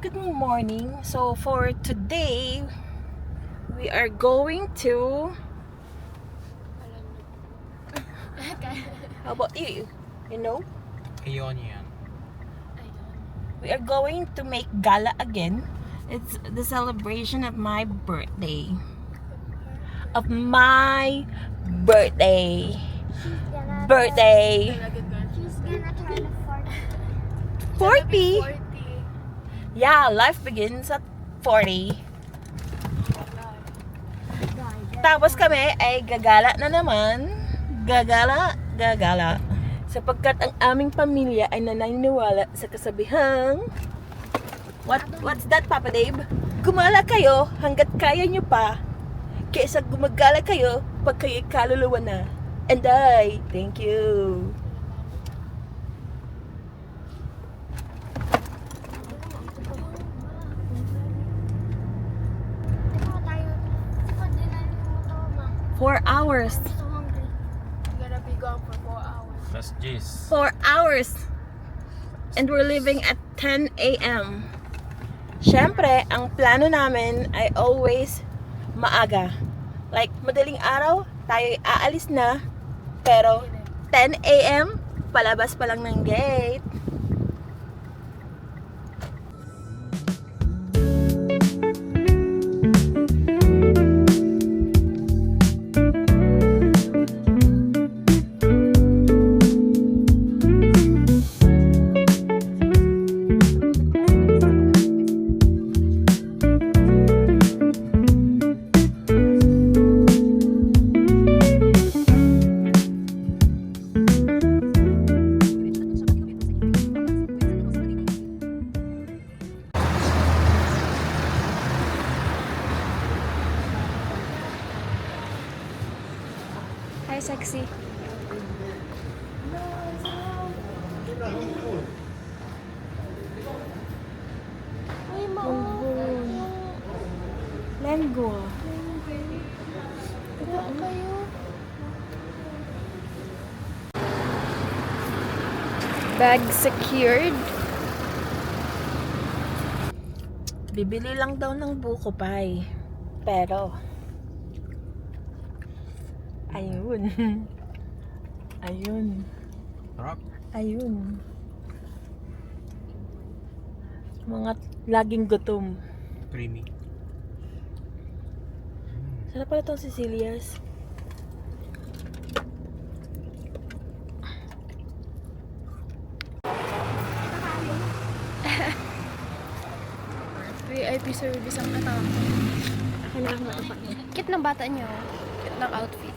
Good morning. So for today, we are going to... How about you? You know? Ionian. We are going to make gala again. It's the celebration of my birthday. Of my birthday. Birthday. She's gonna turn 40. 40? Yeah, life begins at 40. Tapos kami ay gagala na naman. Gagala. Sapagkat ang aming pamilya ay naniniwala sa kasabihang What's that, Papa Dave? Gumala kayo hanggat kaya nyo pa kaysa gumagala kayo pag kayo'y kaluluwa na. And thank you. Ito tayo. Sipad din na yung ito, ma. 4 hours. I'm so hungry. You're gonna be gone for 4 hours. That's Jis. 4 hours. And we're leaving at 10 a.m. Siyempre, ang plano namin ay always maaga. Like, madaling araw, tayo aalis na. Pero, 10 a.m., palabas pa lang ng gate. Hi, sexy. Uy, ma. Lenggo. Wala kayo. Bag secured. Bibili lang daw ng buko pie. Pero, ayun. Ayun. Sarap. Ayun. Mga laging gutom. Creamy. Sarap pala itong Sicilia's. VIP service ang katawag. Akin na lang matapak niya. Cute ng bata niyo. Cute ng outfit.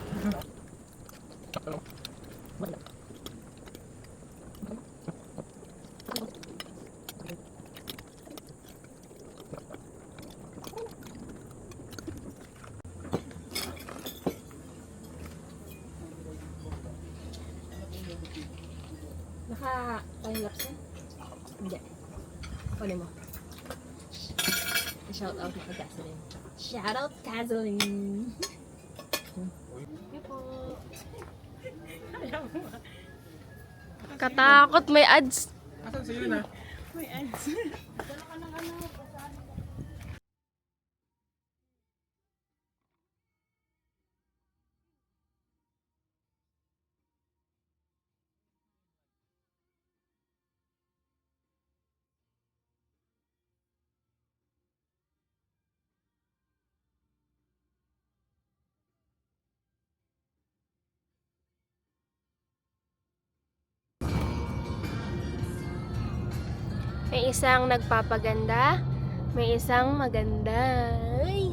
Naka-time-lapse na? Hindi. Kunin mo. Shout out to Casaline. Shout out Casaline! Katakot, may ads. Asan si Yuna? May isang nagpapaganda. May isang maganda. Ay.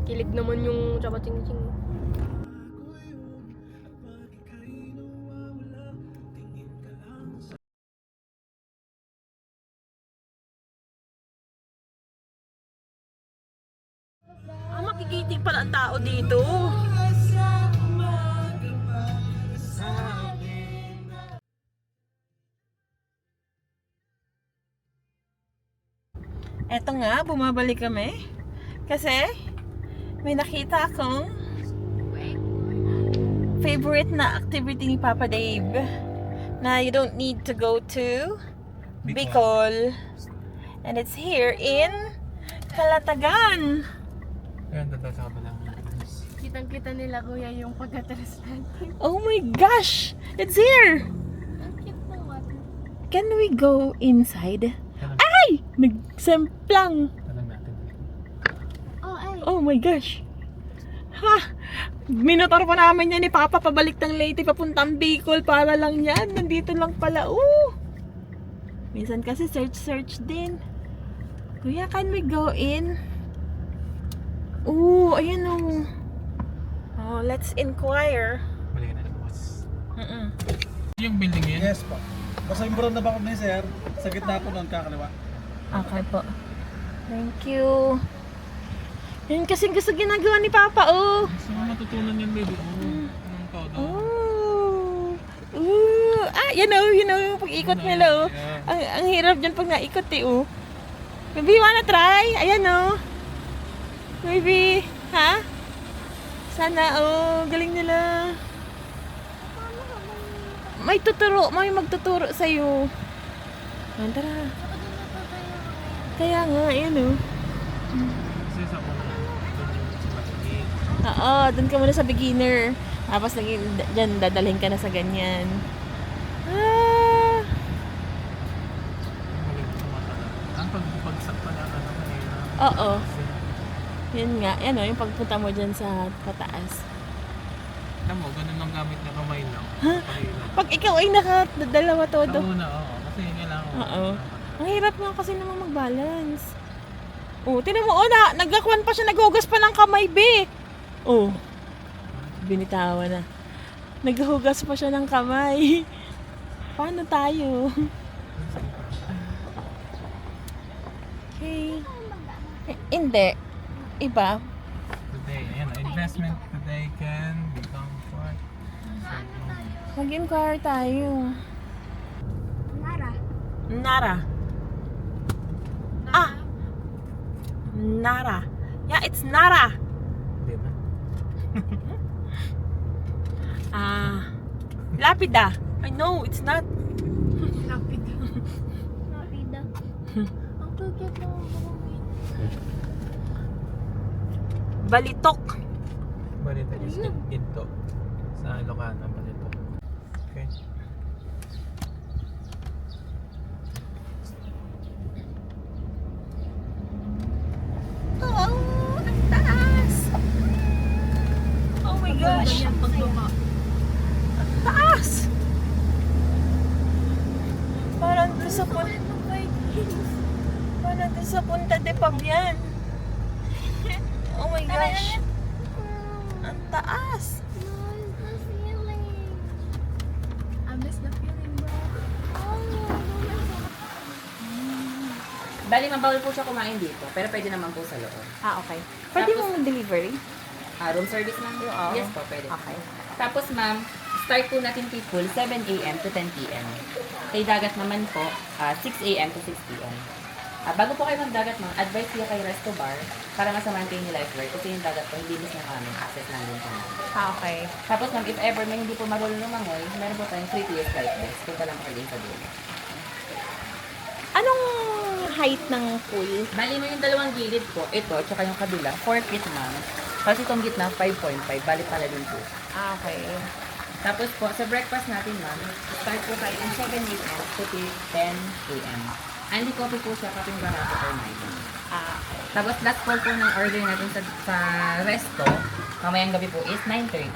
Kilig naman yung tsaka-ching-ching. Makikitig pala ang tao dito. Eto nga, bumabalik kami. Kasi, may nakita akong favorite na activity ni Papa Dave na you don't need to go to Bicol. And it's here in Calatagan. Ayan, dada sa kabilang. Kitang-kita nila kuya yung pagkatalas natin. Oh my gosh! It's here! Ang cute ng water. Can we go inside? Tanong, Ay! Nagsemplang! tanong natin. Oh, ay. Oh my gosh! Ha! Minotor pa namin yan ni Papa pabalik ng Leyte papuntang Bicol para lang yan. Nandito lang pala. Minsan kasi search din. Kuya, can we go in? Ayan oh. Oh, let's inquire. Balikan na bukas. Mm-mm. Yung building yun? Yes po. Basta yung brown na bakod na yun, sir. Sa gitna po nun, kakaliwa. Okay po. Thank you. Yan kasi gusto ginagawa ni Papa, oh. Gusto mo matutunan yan, baby. Anong tao daw? Yan yung pag-ikot nila, oh. Yeah. Ang hirap dyan pag naikot, eh, oh. Maybe you wanna try? Ayan, oh. Maybe, ha? Sana, oh. Galing nila. May magtuturo sa'yo. Tara. Kaya nga, ayan, oh. Kasi sa una, doon sa matinig. Oo, dun ka muna sa beginner. Tapos dyan, dadalhin ka na sa ganyan. Malig sa mata lang. Ang pagbagsak pa na kanina. Oo. Yun nga, yan o, yung pagpunta mo dyan sa pataas. Alam mo, ganun lang gamit na kamay lang. Pakailan. Pag ikaw ay nakadalawa Sa todo. una, oo. Kasi kailangan ko. Oo. Ang hirap nga kasi naman mag-balance. Tinan mo, nagkakuan pa siya, naghugas pa ng kamay, be. Binitawan na. Naghugas pa siya ng kamay. Paano tayo? Okay. Hindi. Iba. Today, ayan, investment today can become what? Mag-inquire tayo. Nara. Nara. Nara. Yeah, it's Nara. Hindi ba? Lapida. I know, it's not. Napida. Ang cute ng Balitok. Balita is ginto. Sa Ilocano, balito. Okay. Ang taas. Oh my gosh. Ang taas. Parang doon sa Punta de Pabian. Oh my gosh. Ang taas. I miss the feeling, bro. Bali, mabawal po siya kumain dito, pero pwede naman po sa loob. Okay. Pwede mong delivery? Room service ma'am? Oo. Yes po, pwede. Okay. Tapos ma'am, start po natin people 7 a.m. to 10 p.m. Kay dagat naman po, 6 a.m. to 6 p.m. Bago po kayo magdagat ma'am, advice niya kay Resto Bar para masamahan kayo ni lifeguard kasi yung dagat po hindi miss na kami, access lang din po namin. Okay. Tapos ma'am, if ever may hindi po marunong lumangoy, meron po tayong 3 years life vest. Punta lang po kayo sa dulo. Anong height ng pool? Bali mo yung dalawang gilid po, ito, tsaka yung kabila, 4 feet ma'am. Tapos itong gitna, 5.5, bali pala din po. Okay. Tapos po, sa breakfast natin ma'am, start po tayo in 7 a.m. to 10 a.m. Andy coffee po siya, kaping barato or 9. Okay. Tapos last call po ng order natin sa resto, mamayang gabi po is 9:30.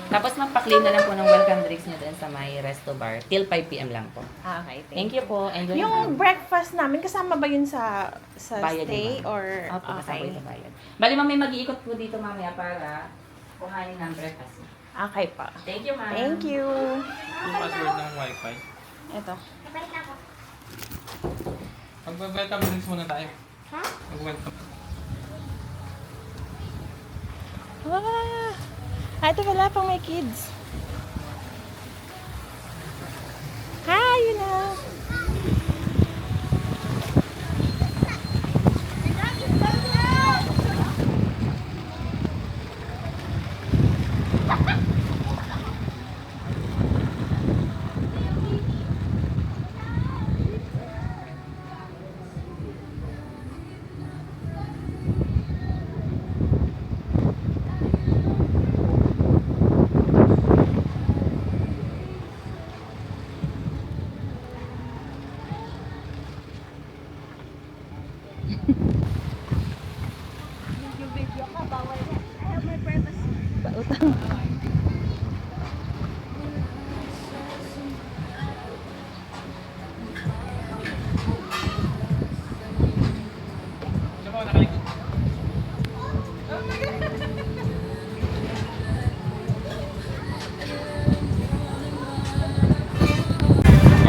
Tapos magpa-clean na lang po ng welcome drinks nyo din sa may resto bar till 5 p.m. lang po. Okay, Thank you po. Enjoy Yung breakfast namin, kasama ba yun sa Bayad stay? naman. Or, Opo, kasama okay. ito bayad. Bali ma'am, may mag-iikot po dito mamaya para kuhanin ng breakfast. Okay pa. Thank you ma'am. Thank you. Yung password ng wifi. Ito. Mag-welcome drinks muna tayo. Ha? Mag-welcome. Ito pala pang may kids. Hi, yun na.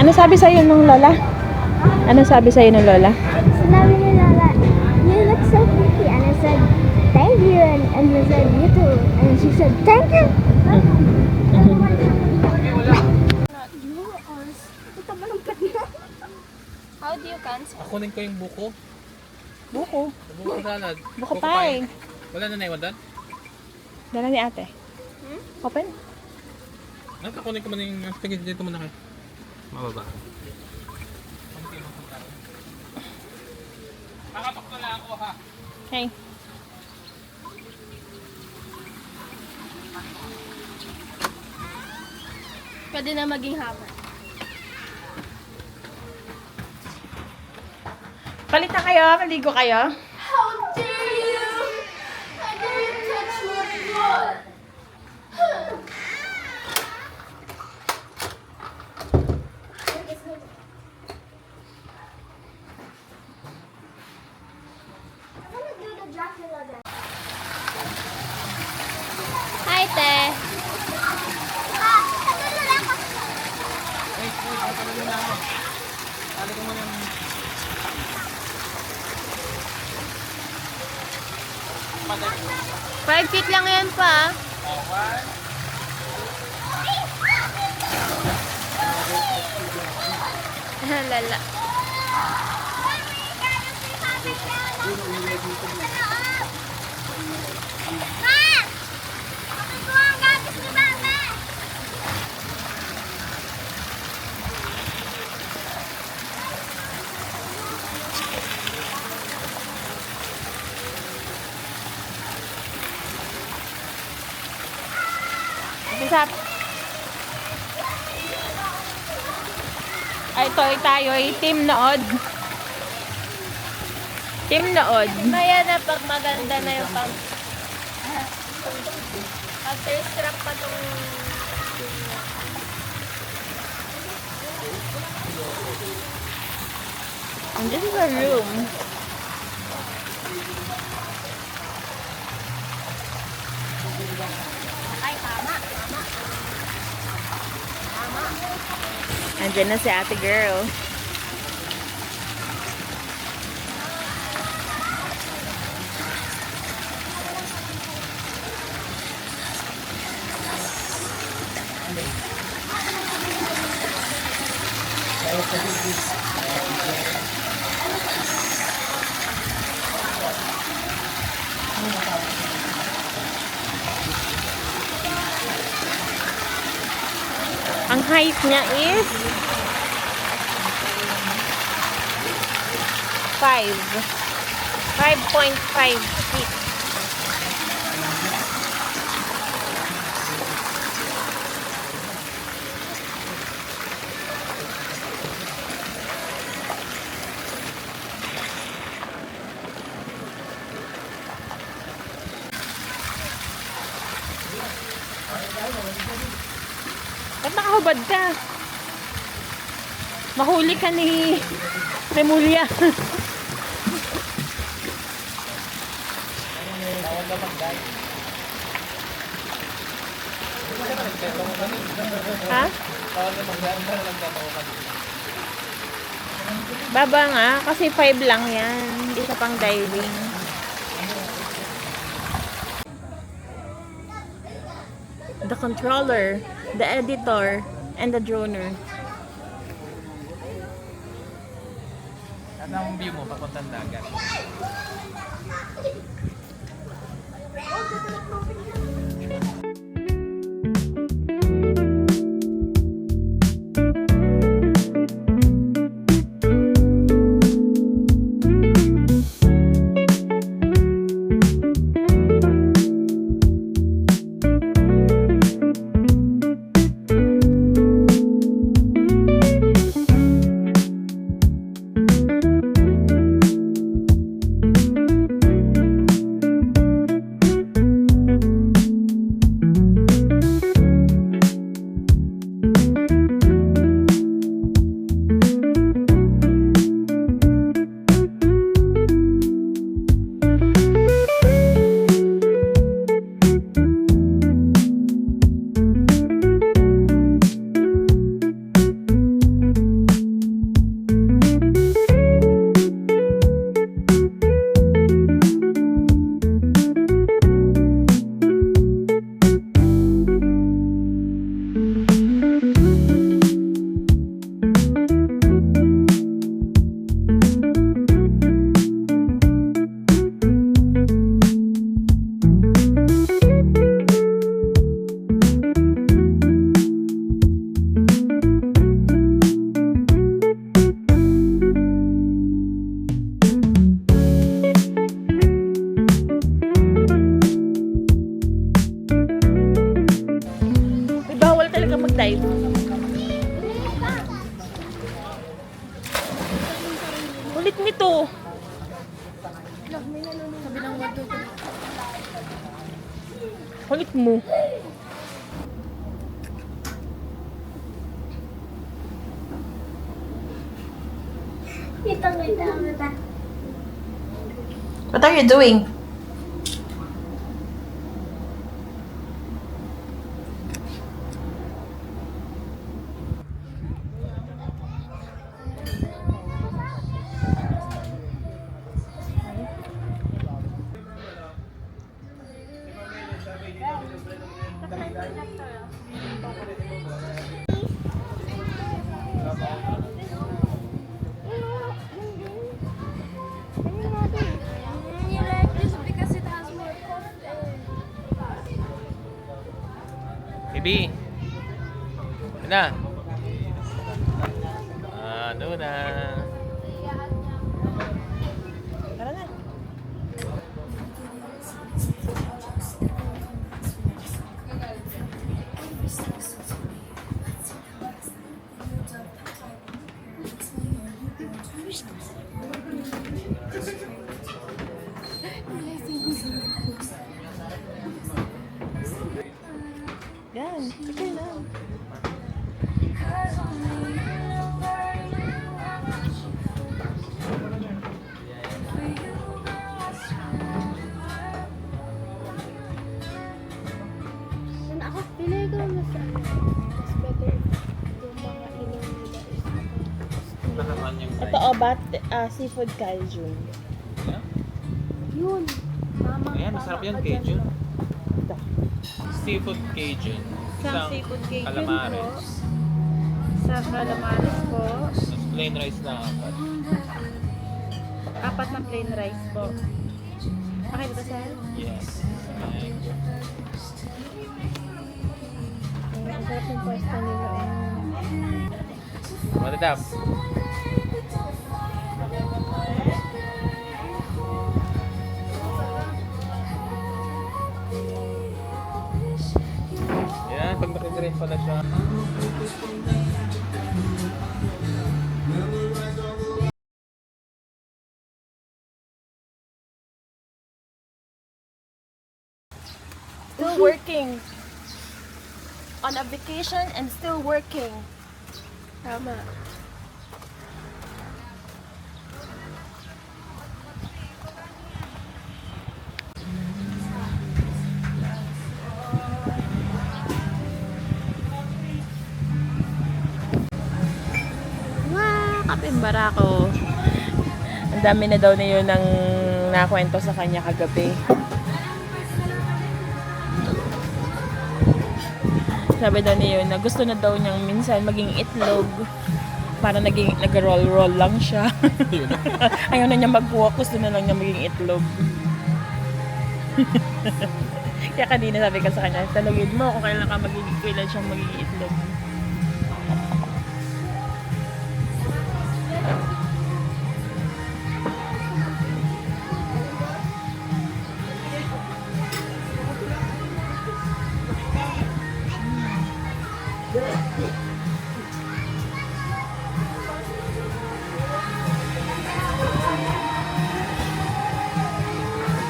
Ano sabi sa'yo nung lola? Ano sabi sa'yo nung lola? Sinabi ni Lola, you look so pretty. And I said, thank you. And he said, you too. And she said, thank you. How do you cancel? Akunin ko yung buko. Buko. Buko salad. Buko pie. Wala na naiwan doon? Dala ni ate. Open? Kukunin ko muna yung... Sige, dito muna kayo. Mababa. Makatok na lang ako ha. Hey. Pwede na maging hammer. Palitan kayo, maligo kayo. How dare you? How dare you touch my foot? I'm gonna do the Dracula dance. Hi, te. Tali ko muna yung... 5 feet lang yan pa. Lala. Bisap. Ay, tayo ay team nood. Team nood. Maya na pag maganda na yung pang... After strap pa tong... And this is a room. Andiyan na si ate girl. Ang height niya is 5.5 feet. Ba't nakahubad ka? Mahuli ka ni Remulia. Ha? Baba nga, kasi 5 lang yan. Hindi siya pang diving. The controller, the editor, and the droner. Ano ang view mo papuntang dagat? kulit nito. Sabi ng 1, 2, 3. Kulit mo. Kita. What are you doing? You like this because it has more content. Bibi! Ano na? Ano na? Tara na. Yan, okay na. And ako, pili ko mas mas better yung mga inom nila is Nakaman yung Ito seafood kaijun. yun. Mama, Ayan, masarap yan, Cajun. Seafood Cajun. Isang seafood cake Calamares. Sa calamares po. Tapos plain rice na apat. 4 na plain rice po. Okay ba, sir? Yes. Thank you. Ang sarap ng pasta nila. What it up? Yan, pag nakigreen pala siya. Still working. On a vacation and still working. Tama. Kapimbara ko. Ang dami na daw na yun ang nakwento sa kanya kagabi. Sabi daw niya yun na gusto na daw niyang minsan maging itlog. Para nag-roll-roll lang siya. Ayaw na niya mag-walk, gusto na lang niya maging itlog. Kaya kanina sabi ko sa kanya, talugin mo kung kailan siyang maging itlog.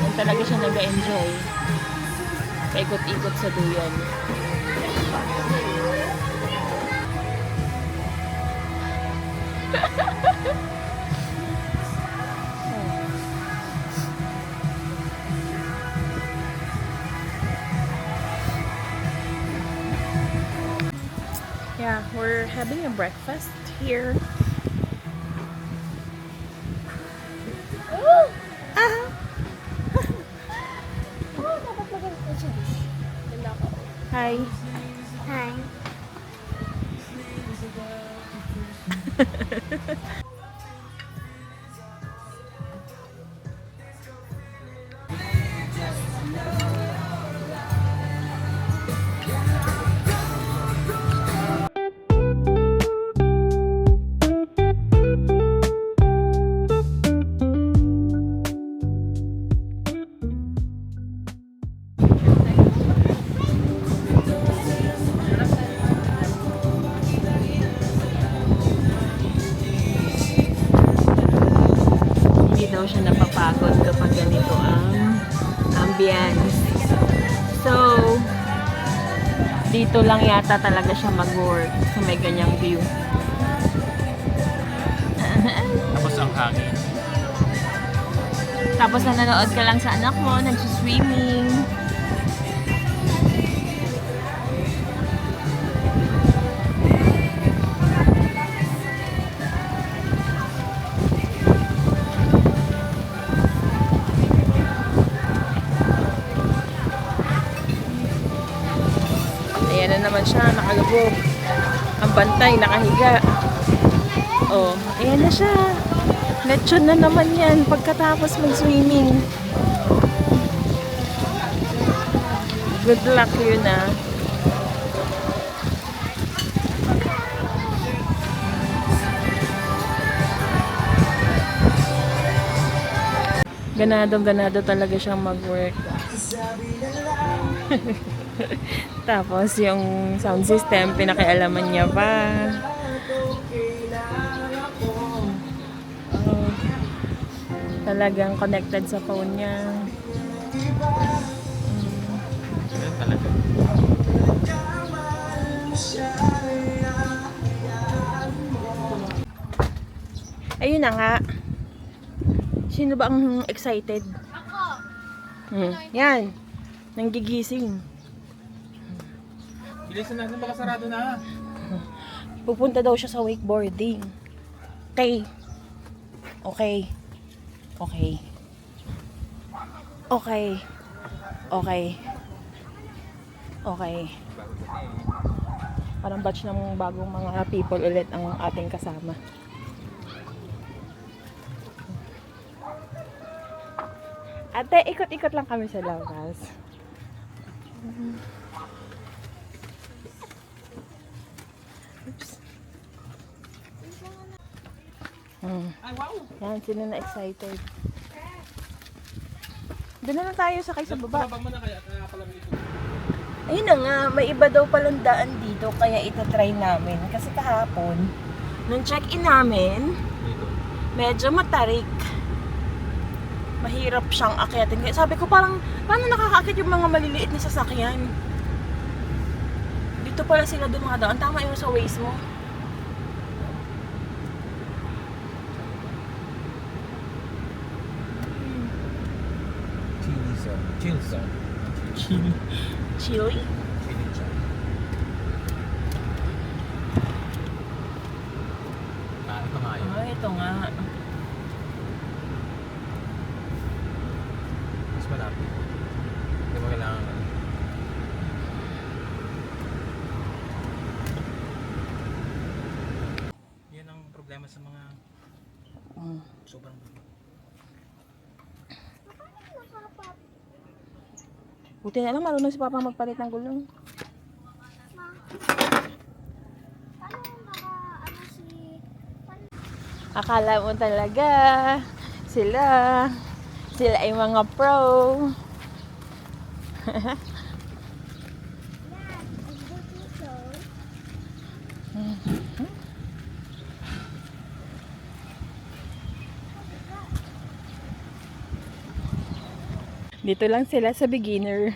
Yan talaga siya nag-enjoy. Paikot-ikot sa duyan. Yeah, we're having a breakfast here. Hi. Hi. hindi daw siya napapagod kapag ganito ang ambience. So, dito lang yata talaga siya mag-work sa may ganyang view. Tapos ang hangin. Tapos nanonood ka lang sa anak mo, nagsuswimming. Ayan na naman siya, nakalubog. Ang bantay, nakahiga. Oh, ayan na siya. Lechon na naman yan pagkatapos mag-swimming. Good luck yun ah. Ganado talaga siyang mag-work. Tapos yung sound system, pinakialaman niya pa. Oh, talagang connected sa phone niya. Ganun talaga. Ayun na nga. Sino ba ang excited? Ako! Yan. Nanggigising. Bilisan natin, baka sarado na. Pupunta daw siya sa wakeboarding. Okay. Okay. Okay. Okay. Okay. Okay. Parang batch ng bagong mga people ulit ang ating kasama. Ate, ikot-ikot lang kami sa labas. Oops. Yan, sino na excited? Doon na lang tayo sakay sa baba. Babang mo na kaya pala ito. Ayun na nga, may iba daw palang daan dito kaya itatry namin. Kasi kahapon, nung check-in namin, medyo matarik. Mahirap siyang akyatin. Kaya sabi ko parang, paano nakakakit yung mga maliliit na sasakyan? Dito pala sila dumadaan. Tama yung sa waist mo. Chili zone. Chill zone. Chili. Chili zone. Ito nga yun. Ay, ito nga. Mas malapit. Hindi mo kailangan. Yan ang problema sa mga sobrang Buti na lang marunong si Papa magpalit ng gulong. Akala mo talaga sila ay mga pro. Dito lang sila sa beginner.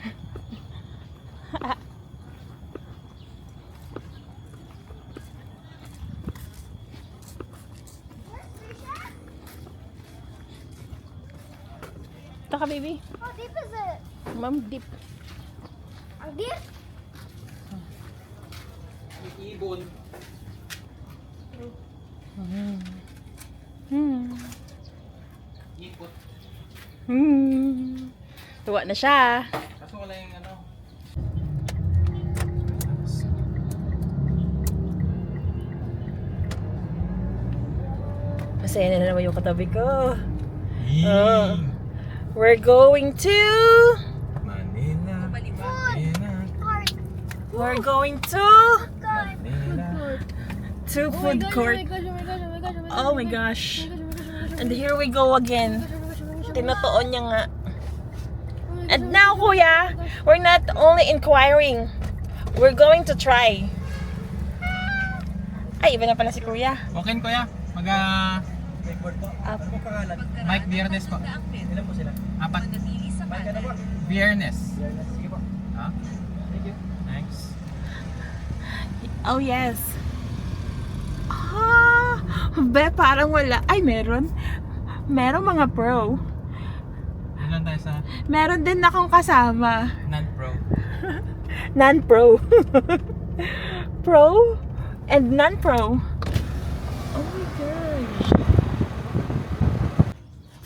Ito ka, baby. How deep is it? Ma'am, deep. Ang deep? ibon. Ipot. Tuwa na siya. Kaso wala yung ano. Masaya na naman yung katabi ko. We're going to... Manila. Manila. We're going to... Manila. To food court. Oh my gosh. And here we go again. Tinutuon niya nga. And now, kuya, we're not only inquiring. We're going to try. Ay, iba na pala si kuya. Okay, kuya. Wakeboard po. Apo. Ano po pangalan? Mike Biernes po. Ilan po sila? 4. Mike, ano po? Biernes. Sige po. Ha? Thank you. Thanks. Oh, yes. Parang wala. Ay, meron. Meron mga pro. Ilan tayo sa Meron din akong kasama. non-pro? Non-pro. Pro and non-pro. Oh my gosh.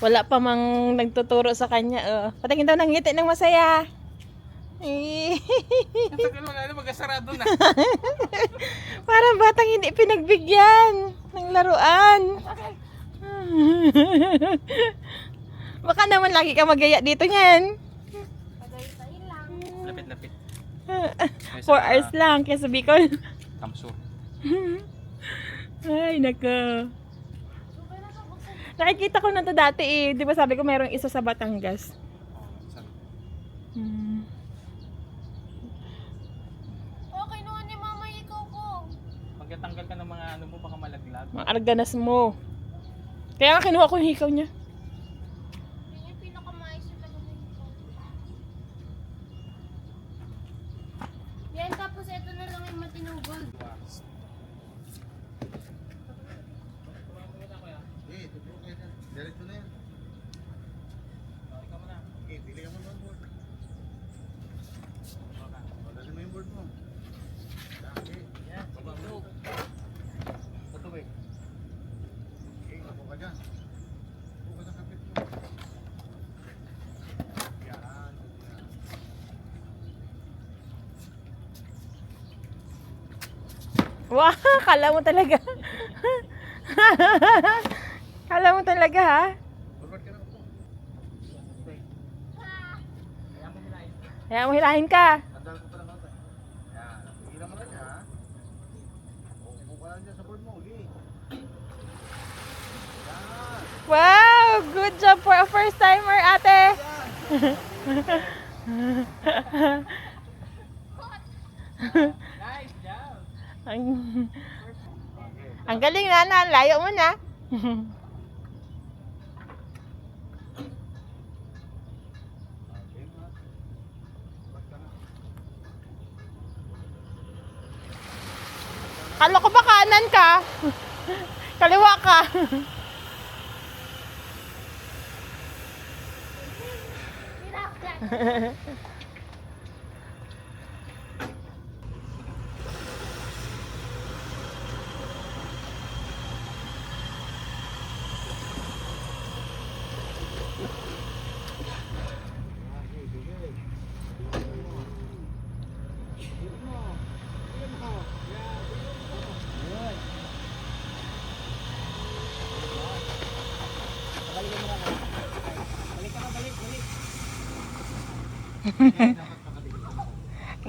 Wala pa mang nagtuturo sa kanya. Patingin daw ng ngiti ng masaya. Ang tagal wala na, mag-asarado na. Parang batang hindi pinagbigyan ng laruan. Baka naman lagi ka magaya dito niyan. Lapit-lapit. 4 hours lang kaya sa Bicol. Kamsur. Ay, nako. Nakikita ko na to dati eh. Di ba sabi ko merong isa sa Batangas. Hmm. Okay naman ni mama ikaw ko. Pagkatanggal ka ng mga ano mo, baka malaglag. Mga arganas mo. Kaya nga kinuha ko yung hikaw niya. Yun yung pinakamais yung talaga na ikaw. Yan, tapos ito na lang yung matinong gold. Diretso na yan. Okay, pili ka mo ng board. Wala mo yung board mo. Okay. Yan. Baba mo. Patuloy. Okay, upo ka dyan. Upo ka sa kapit mo. Yan. Wow, kala mo talaga. Kala mo talaga ha? Forward ka na upo. Kaya mo hilahin ka. Tandaan ko pala kata. Yan. Pila mo na niya, ha? Upo ka lang dyan sa board mo. Okay. Yan. Wow, good job for a first timer, ate. Nice job! Ang galing na, layo mo na. Kala ko ba kanan ka? Kaliwa ka.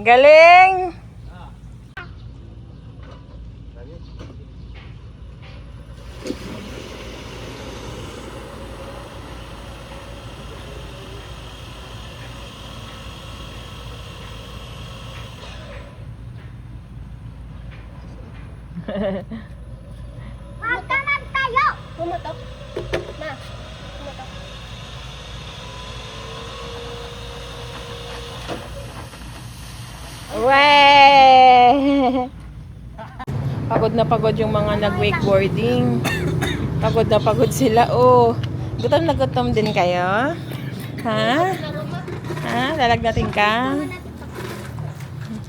Galing! Magkanan tayo! Pumatok. Ma. Pumatok. Wey! Pagod na pagod yung mga nag-wakeboarding. Pagod na pagod sila. Oh, gutom na gutom din kayo? Ha? Ha? Lalagnatin ka?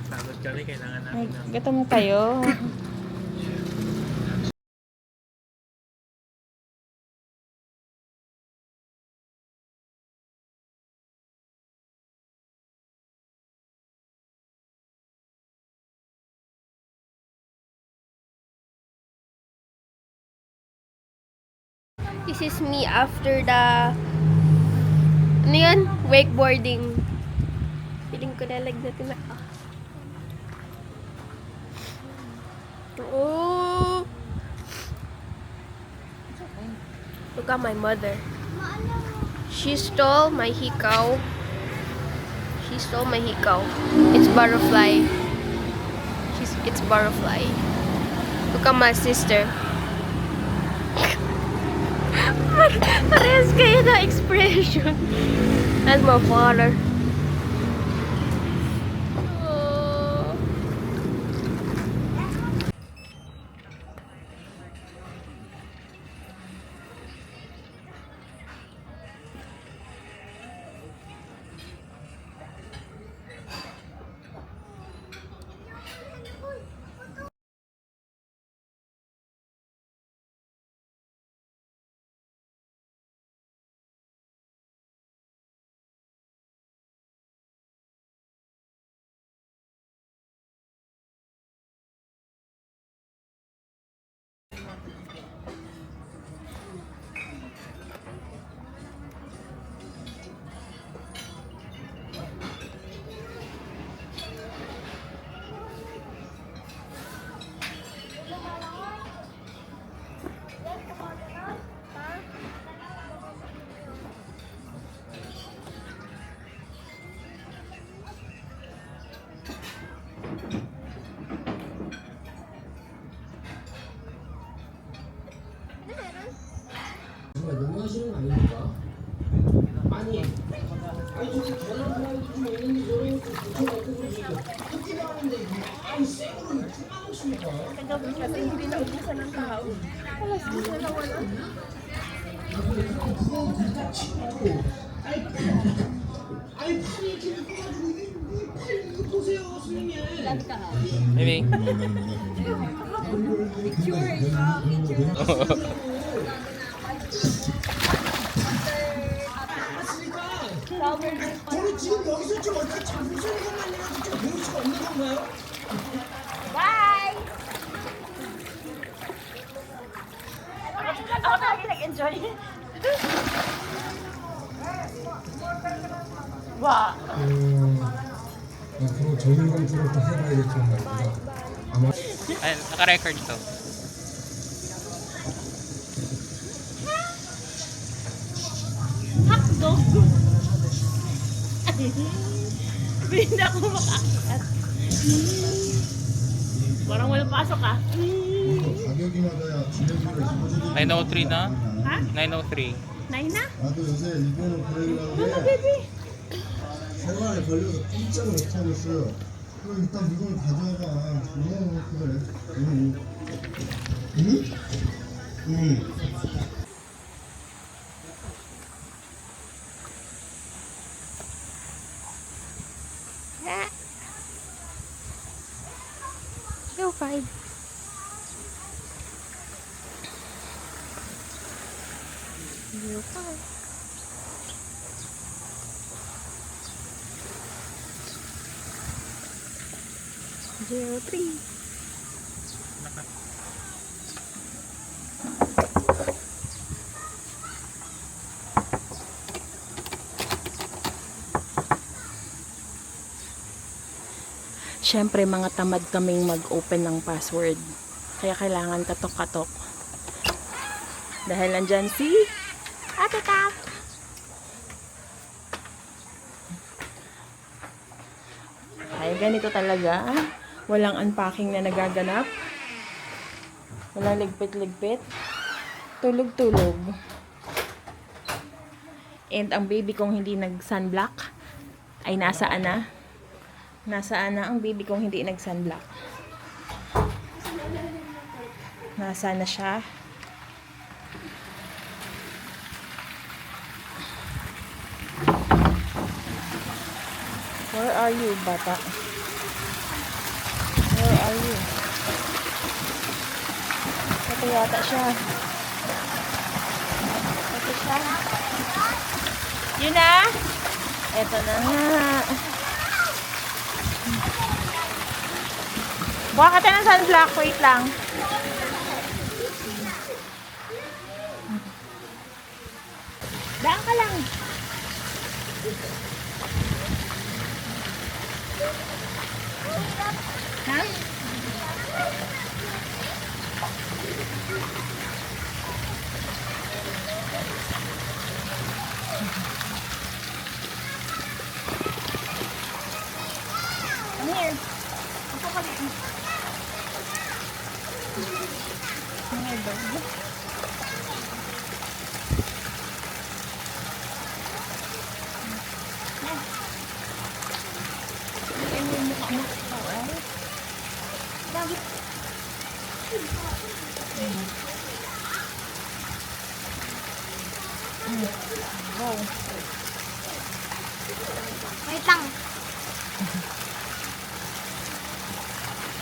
Pagod kami, kailangan namin Ay, ng gutom kayo? This is me after the ano yun? Wakeboarding. Feeling ko nalagnatin na ako. Oh! Look at my mother. She stole my hikaw. She stole my hikaw. It's butterfly. It's butterfly. Look at my sister. Parehas kayo na expression. That's my father. Oh. 정말 너무하시는 거 아닙니까? 아니 저기 전화번호도 좀 있는데 저런 거 붙여갖고 그러지 뜯기도 하는데 아니 생으로 풀어놓습니까? Kasi hindi na ubusan ng tao. Alas 10 na wala. 그거 그렇다 치고 아니 팔이 이렇게 묶어가지고 이팔 이거 보세요 선생님 Maybe. 저는 지금 여기서 좀 어떻게 잡을 소리가만 해가지고 좀 배울 수가 없는 건가요? Ako talaga nag-enjoy. Wow. 앞으로 정밀검출을 또 해봐야겠지만 말이야 아마 Ay, naka-record to. Hakdo. Hindi ako makakit. Parang wala pasok ah. 가격이 맞아야 진료비가 있어가지고 903 na? Ha? 903. Nine na? 나도 요새 일본어 보내려고 Mama, 해 baby. 생활에 걸려서 꼼짝을 못하겠어요 그럼 일단 물건을 가져와봐 뭐 그래 응? 응? 응 Go 5. Go 5. 03. Siyempre, mga tamad kaming mag-open ng password. Kaya kailangan katok-katok. Dahil nandyan si Ate Tap. Ay, ganito talaga. Walang unpacking na nagaganap. Walang ligpit-ligpit. Tulog-tulog. And ang baby kong hindi nag-sunblock ay nasaan na? Nasaan na ang baby kong hindi nag-sunblock? Nasaan na siya? Where are you, bata? Where are you? Ito yata siya. Ito siya. Yun na? Ito na nga. Buka ka tayo ng sunblock. Wait lang. Daan ka lang. Ha? Come here. Upo ka dito. Come here, dog. Wait lang.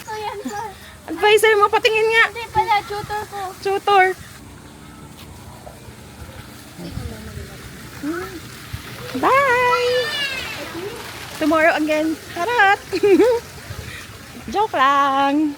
Ayan pa. Advisor mo, patingin nga. Hindi pala, tutor ko. Tutor. Bye! Tomorrow again. Harap! Joke lang.